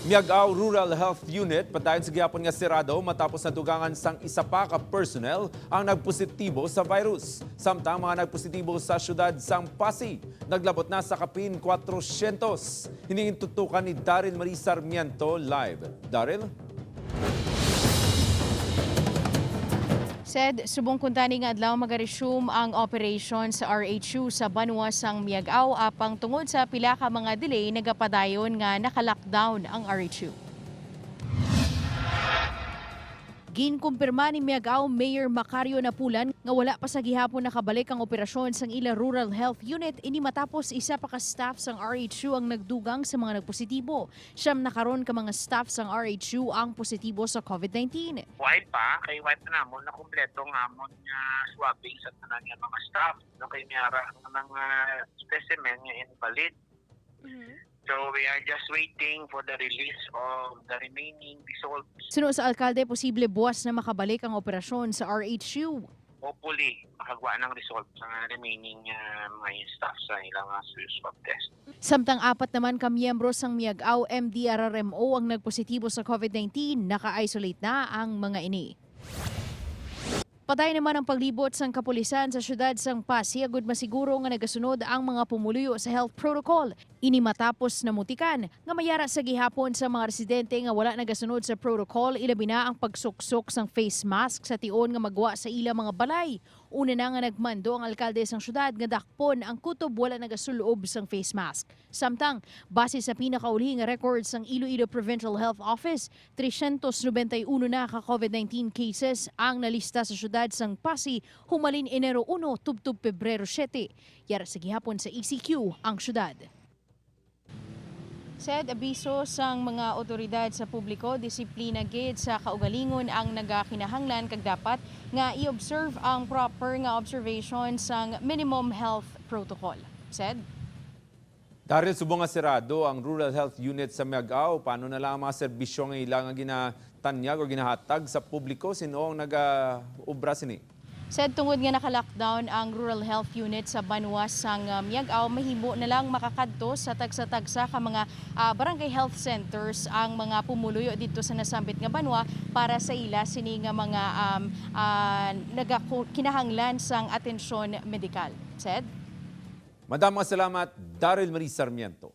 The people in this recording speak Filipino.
Miag-aw Rural Health Unit padayon sa gihapon nga sirado matapos nadugangan sang isa pa ka personnel ang nagpositibo sa virus. Samtang mga nagpositibo sa syudad sang Pasig naglabot na sa kapin 400. Hiningin tutukan ni Daryl Marie Sarmiento live. Daryl? Said, subong kuntani nga adlaw magaresume ang operation sa RHU sa Banwa sang Miag-aw apang tungod sa pila ka mga delay nagapadayon nga naka-lockdown ang RHU. Ginkumpirma ni Miag-aw Mayor Macario Napulan nga wala pa sa gihapon nakabalik ang operasyon sang ila Rural Health Unit ini matapos isa pa ka staff sang RHU ang nagdugang sa mga nagpositibo. Siyam na karon ka mga staff sang RHU ang positibo sa COVID-19. While pa, kay white na namon na kumpleto nga amon nga swabbing sa tanan nga mga staff. No kay miyara ng mga specimen nga invalid. So we are just waiting for the release of the remaining results. Suno sa alkalde, posible buwas na makabalik ang operasyon sa RHU. Hopefully, makagawa ng result sa remaining mga staff sa ilang swab test. Samtang apat naman ka miyembro sang Miag-aw MDRRMO ang nagpositibo sa COVID-19, naka-isolate na ang mga ini. Patay naman ang paglibot sang kapulisan sa syudad sang Pasig agud masiguro nga nagasunod ang mga pumuluyo sa health protocol. Ini matapos namutikan nga mayara sa gihapon sa mga residente nga wala nagasunod sa protocol, ilabi na ang pagsuksok sang face mask sa tion nga magwa sa ila mga balay. Una na nga nagmando ang alkalde sang syudad nga dakpon ang kutob wala nagasulob sang face mask. Samtang base sa pinakauli nga records sang Iloilo Provincial Health Office, 391 na ka COVID-19 cases ang nalista sa syudad sang Pasig humalin Enero 1 tubtub Pebrero 7. Yara sa gihapon sa ECQ ang syudad. Said, abiso sang mga otoridad sa publiko, disiplina gid sa kaugalingon ang nagakinahanglan kag dapat nga i-observe ang proper nga observation sang minimum health protocol. Said, Daryl, subong nga sirado ang Rural Health Unit sa Miag-aw. Paano na lang ang mga serbisyo nga ilang ginatanyag o ginahatag sa publiko? Sino ang nag-ubra sini? said tungod nga naka-lockdown ang Rural Health Unit sa Banwa sang Miag-aw, mahimo na lang makakadto sa tagsa-tagsa ka mga barangay health centers ang mga pumuluyo dito sa nasambit nga Banwa para sa ila sini nga mga kinahanglan sang atensyon medikal. Said, Madamang salamat, Daryl Marie Sarmiento.